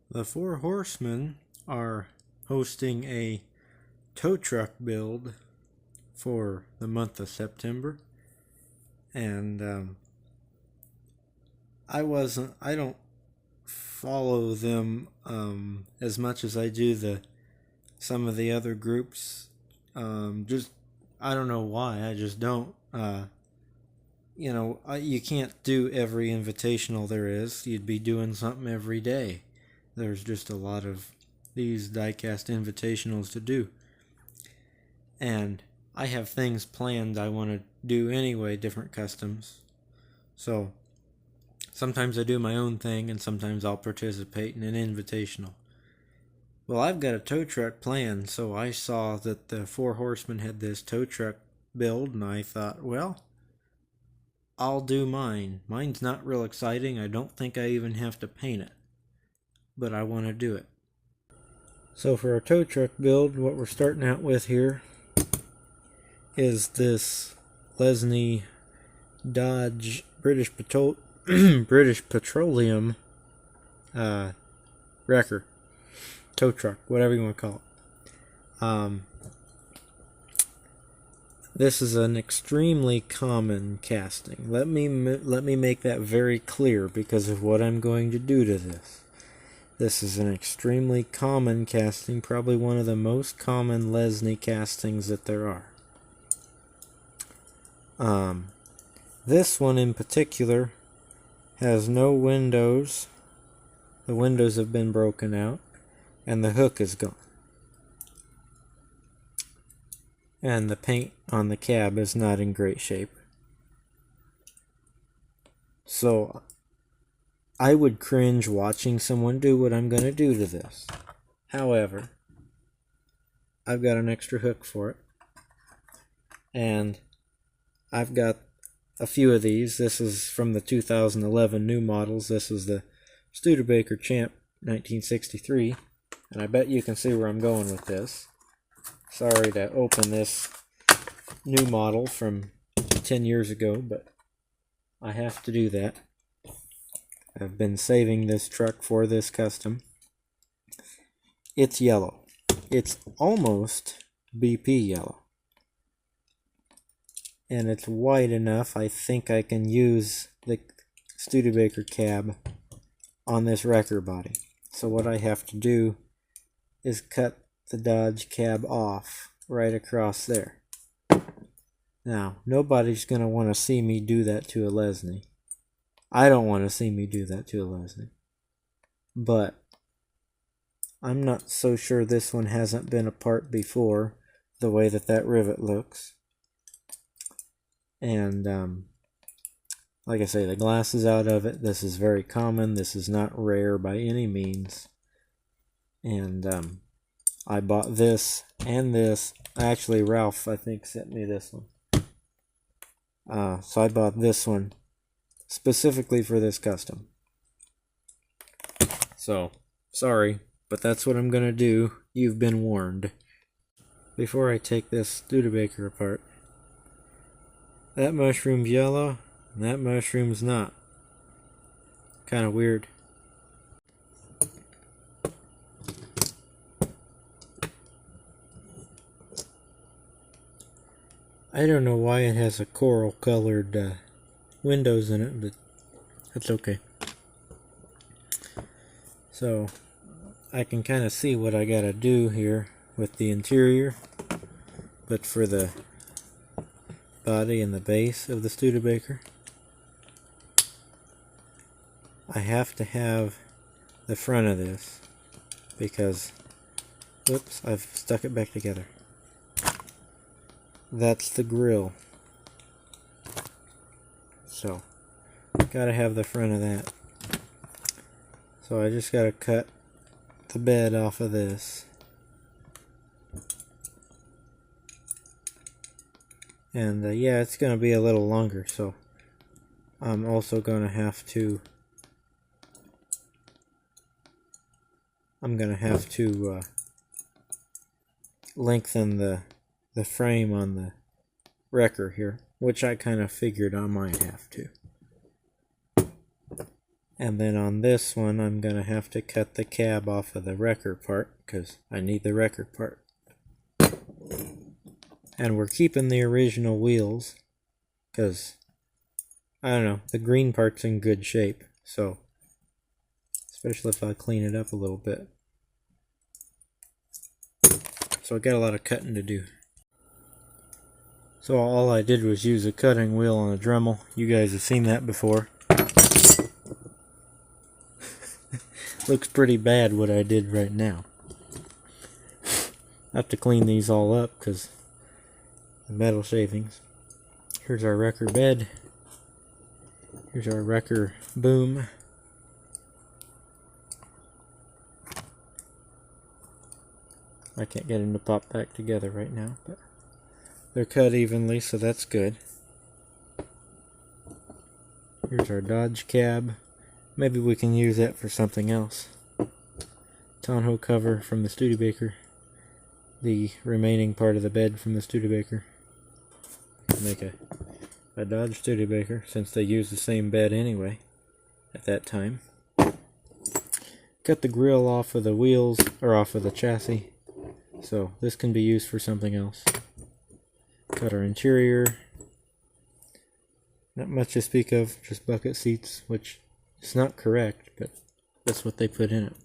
The Four Horsemen are hosting a tow truck build for the month of September, and I don't follow them as much as I do some of the other groups. Just I don't know why. I just don't. You can't do every invitational there is. You'd be doing something every day. There's just a lot of these diecast invitationals to do. And I have things planned I want to do anyway, different customs. So sometimes I do my own thing, and sometimes I'll participate in an invitational. Well, I've got a tow truck planned, so I saw that the Four Horsemen had this tow truck build, and I thought, well, I'll do mine. Mine's not real exciting. I don't think I even have to paint it, but I want to do it. So for our tow truck build, what we're starting out with here is this Lesney Dodge British Petroleum wrecker, tow truck, whatever you want to call it. This is an extremely common casting. Let me make that very clear because of what I'm going to do to this. This is an extremely common casting, probably one of the most common Lesney castings that there are. This one in particular has no windows. The windows have been broken out, and the hook is gone. And the paint on the cab is not in great shape. So I would cringe watching someone do what I'm going to do to this. However, I've got an extra hook for it, and I've got a few of these. This is from the 2011 new models. This is the Studebaker Champ 1963, and I bet you can see where I'm going with this. Sorry to open this new model from 10 years ago, but I have to do that. I've been saving this truck for this custom. It's yellow. It's almost BP yellow. And it's wide enough, I think I can use the Studebaker cab on this wrecker body. So what I have to do is cut the Dodge cab off right across there. Now, nobody's going to want to see me do that to a Lesney. I don't want to see me do that to a Lesney. But I'm not so sure this one hasn't been apart before, the way that rivet looks. And like I say, the glass is out of it. This is very common. This is not rare by any means. And I bought this and this. Actually, Ralph, I think, sent me this one. So I bought this one specifically for this custom. So, sorry, but that's what I'm going to do. You've been warned. Before I take this Studebaker apart, that mushroom's yellow, and that mushroom's not. Kind of weird. I don't know why it has a coral colored windows in it, but that's okay. So I can kind of see what I gotta do here with the interior, but for the body and the base of the Studebaker, I have to have the front of this because, whoops, I've stuck it back together. That's the grill. So, gotta have the front of that. So I just gotta cut the bed off of this. And yeah, it's gonna be a little longer, so I'm also gonna have to lengthen the frame on the wrecker here, which I kind of figured I might have to. And then on this one, I'm going to have to cut the cab off of the wrecker part, because I need the wrecker part. And we're keeping the original wheels, because, I don't know, the green part's in good shape, so, especially if I clean it up a little bit. So I got a lot of cutting to do. So all I did was use a cutting wheel on a Dremel. You guys have seen that before. Looks pretty bad what I did right now. I have to clean these all up because the metal shavings. Here's our wrecker bed. Here's our wrecker boom. I can't get them to pop back together right now, but they're cut evenly, so that's good. Here's our Dodge cab. Maybe we can use that for something else. Tonneau cover from the Studebaker. The remaining part of the bed from the Studebaker. Make a Dodge Studebaker, since they use the same bed anyway at that time. Cut the grill off of the wheels, or off of the chassis. So this can be used for something else. Cut our interior. Not much to speak of, just bucket seats, which is not correct, but that's what they put in it.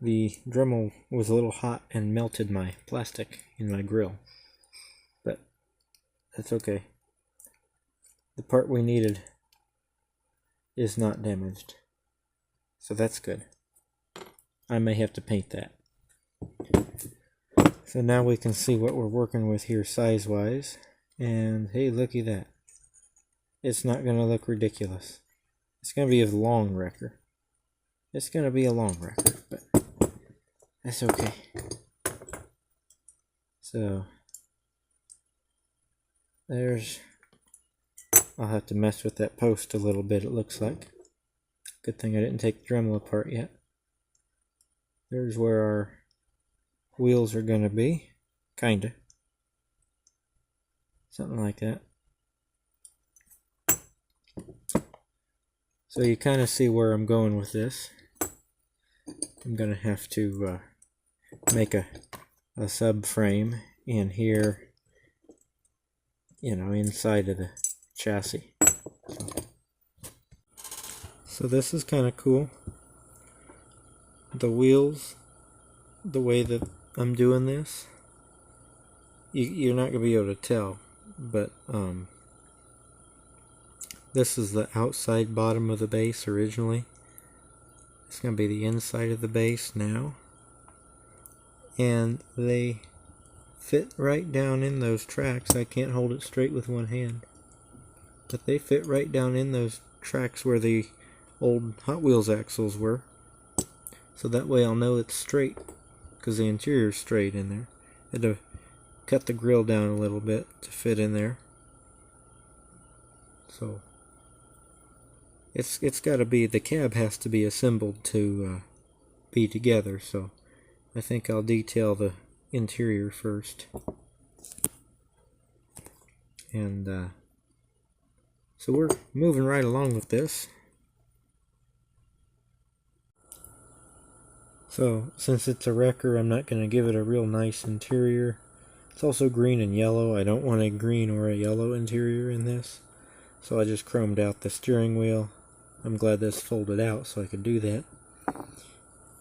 The Dremel was a little hot and melted my plastic in my grill, but that's okay. The part we needed is not damaged, so that's good. I may have to paint that. So now we can see what we're working with here size-wise. And hey, looky that. It's not going to look ridiculous. It's going to be a long wrecker. It's going to be a long wrecker, but that's okay. So, there's... I'll have to mess with that post a little bit, it looks like. Good thing I didn't take the Dremel apart yet. There's where our wheels are going to be. Kinda. Something like that. So you kind of see where I'm going with this. I'm going to have to make a subframe in here, you know, inside of the chassis. So this is kind of cool. The wheels, the way that I'm doing this, you're not going to be able to tell, but this is the outside bottom of the base originally. It's going to be the inside of the base now. And they fit right down in those tracks. I can't hold it straight with one hand. But they fit right down in those tracks where the old Hot Wheels axles were. So that way I'll know it's straight, because the interior is straight in there. I had to cut the grill down a little bit to fit in there. So it's got to be, the cab has to be assembled to be together, so I think I'll detail the interior first. And so we're moving right along with this. So since it's a wrecker, I'm not going to give it a real nice interior. It's also green and yellow. I don't want a green or a yellow interior in this, so I just chromed out the steering wheel. I'm glad this folded out so I could do that.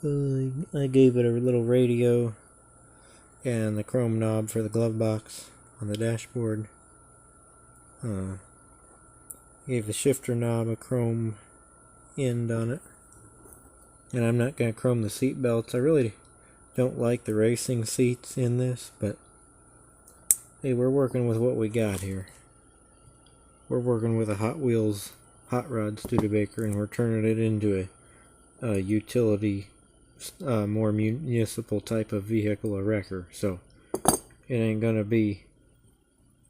I gave it a little radio and the chrome knob for the glove box on the dashboard. Gave the shifter knob a chrome end on it. And I'm not going to chrome the seat belts. I really don't like the racing seats in this, but hey, we're working with what we got here. We're working with a Hot Wheels hot rod Studebaker, and we're turning it into a utility, more municipal type of vehicle, a wrecker. So it ain't gonna be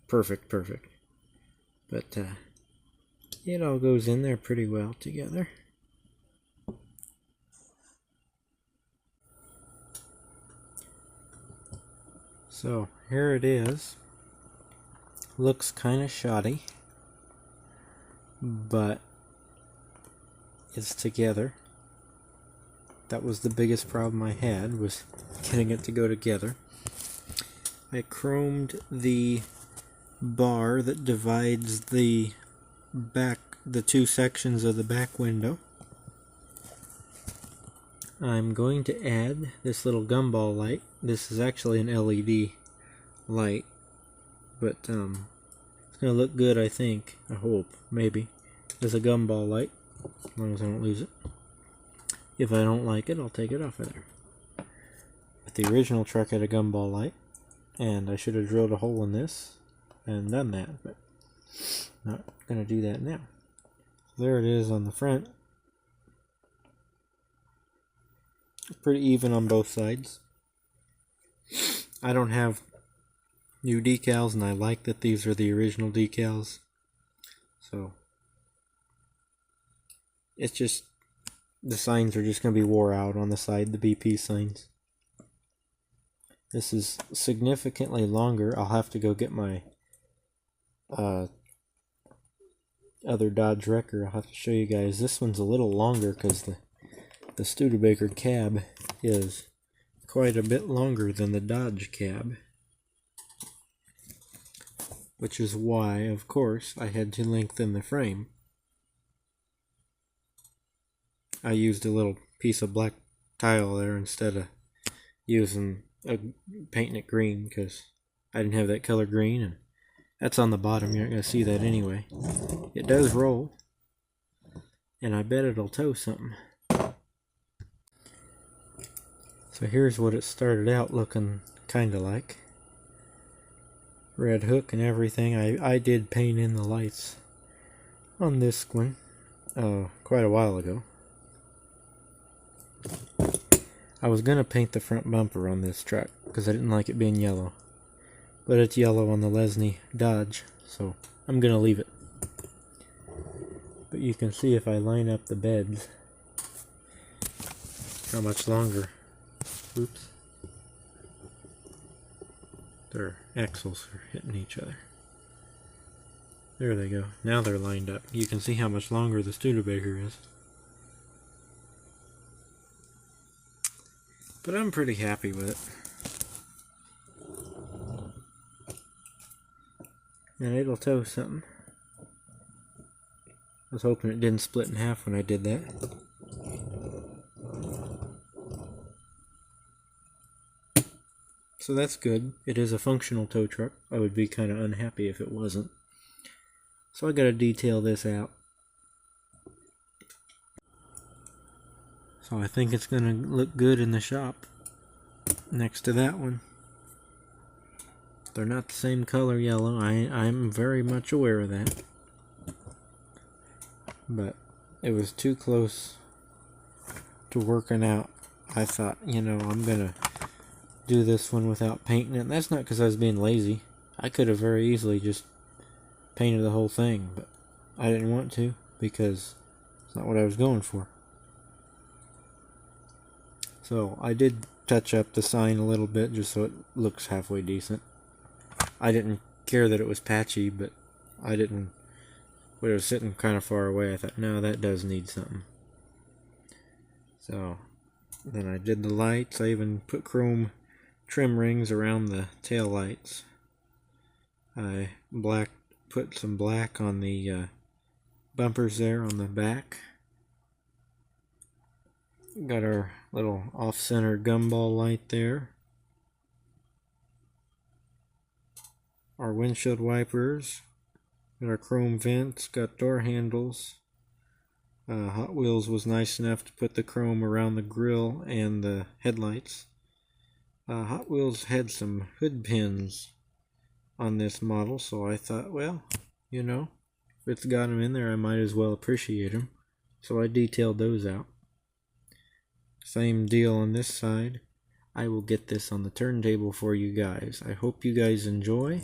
perfect, but it all goes in there pretty well together. So here it is. Looks kind of shoddy. but it's together. That was the biggest problem I had, was getting it to go together. I chromed the bar that divides the two sections of the back window. I'm going to add this little gumball light. This is actually an LED light, but it's going to look good, I think. I hope, maybe, as a gumball light, as long as I don't lose it. If I don't like it, I'll take it off of there. But the original truck had a gumball light, and I should have drilled a hole in this and done that, but not going to do that now. So there it is on the front. Pretty even on both sides. I don't have new decals, and I like that these are the original decals. So it's just, the signs are just going to be wore out on the side, the BP signs. This is significantly longer. I'll have to go get my other Dodge Wrecker. I'll have to show you guys. This one's a little longer because the Studebaker cab is quite a bit longer than the Dodge cab, which is why, of course, I had to lengthen the frame. I used a little piece of black tile there instead of painting it green, because I didn't have that color green, and that's on the bottom. You're not going to see that anyway. It does roll, and I bet it'll tow something. So here's what it started out looking kind of like. Red hook and everything. I did paint in the lights on this one quite a while ago. I was going to paint the front bumper on this truck because I didn't like it being yellow. But it's yellow on the Lesney Dodge, so I'm going to leave it. But you can see if I line up the beds how much longer. Oops. Their axles are hitting each other. There they go. Now they're lined up. You can see how much longer the Studebaker is. But I'm pretty happy with it. And it'll tow something. I was hoping it didn't split in half when I did that. So that's good. It is a functional tow truck. I would be kind of unhappy if it wasn't. So I gotta detail this out. So I think it's gonna look good in the shop next to that one. They're not the same color yellow. I'm very much aware of that. But it was too close to working out. I thought, I'm gonna do this one without painting it. And that's not because I was being lazy. I could have very easily just painted the whole thing, but I didn't want to because it's not what I was going for. So I did touch up the sign a little bit just so it looks halfway decent. I didn't care that it was patchy, but when it was sitting kind of far away, I thought, no, that does need something. So then I did the lights. I even put chrome trim rings around the tail lights. I put some black on the bumpers there on the back. Got our little off-center gumball light there. Our windshield wipers. Got our chrome vents. Got door handles. Hot Wheels was nice enough to put the chrome around the grille and the headlights. Hot Wheels had some hood pins on this model, so I thought, well, if it's got them in there, I might as well appreciate them. So I detailed those out. Same deal on this side. I will get this on the turntable for you guys. I hope you guys enjoy.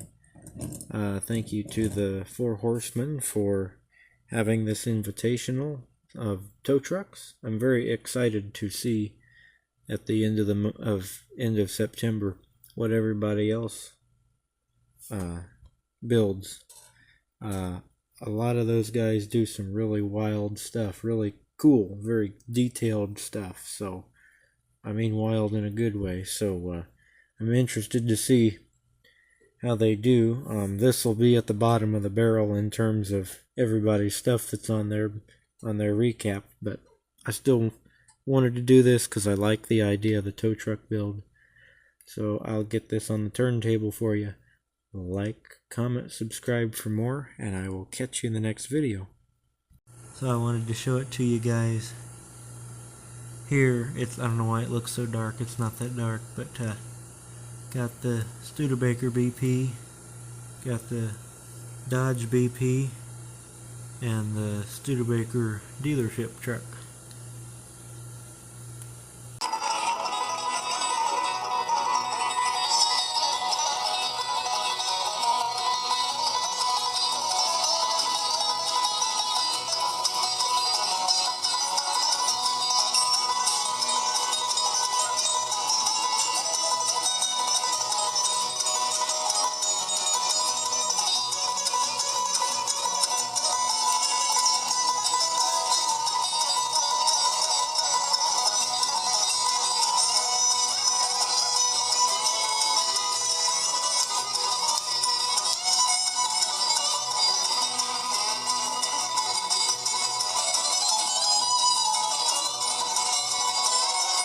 Thank you to the Four Horsemen for having this invitational of tow trucks. I'm very excited to see at the end of September what everybody else builds. a lot of those guys do some really wild stuff, really cool, very detailed stuff. So, I mean wild in a good way. So, I'm interested to see how they do. This will be at the bottom of the barrel in terms of everybody's stuff that's on their recap, but I still wanted to do this because I like the idea of the tow truck build. So I'll get this on the turntable for you. Like, comment, subscribe for more, and I will catch you in the next video. So I wanted to show it to you guys. Here, I don't know why it looks so dark, it's not that dark, but got the Studebaker BP, got the Dodge BP, and the Studebaker dealership truck.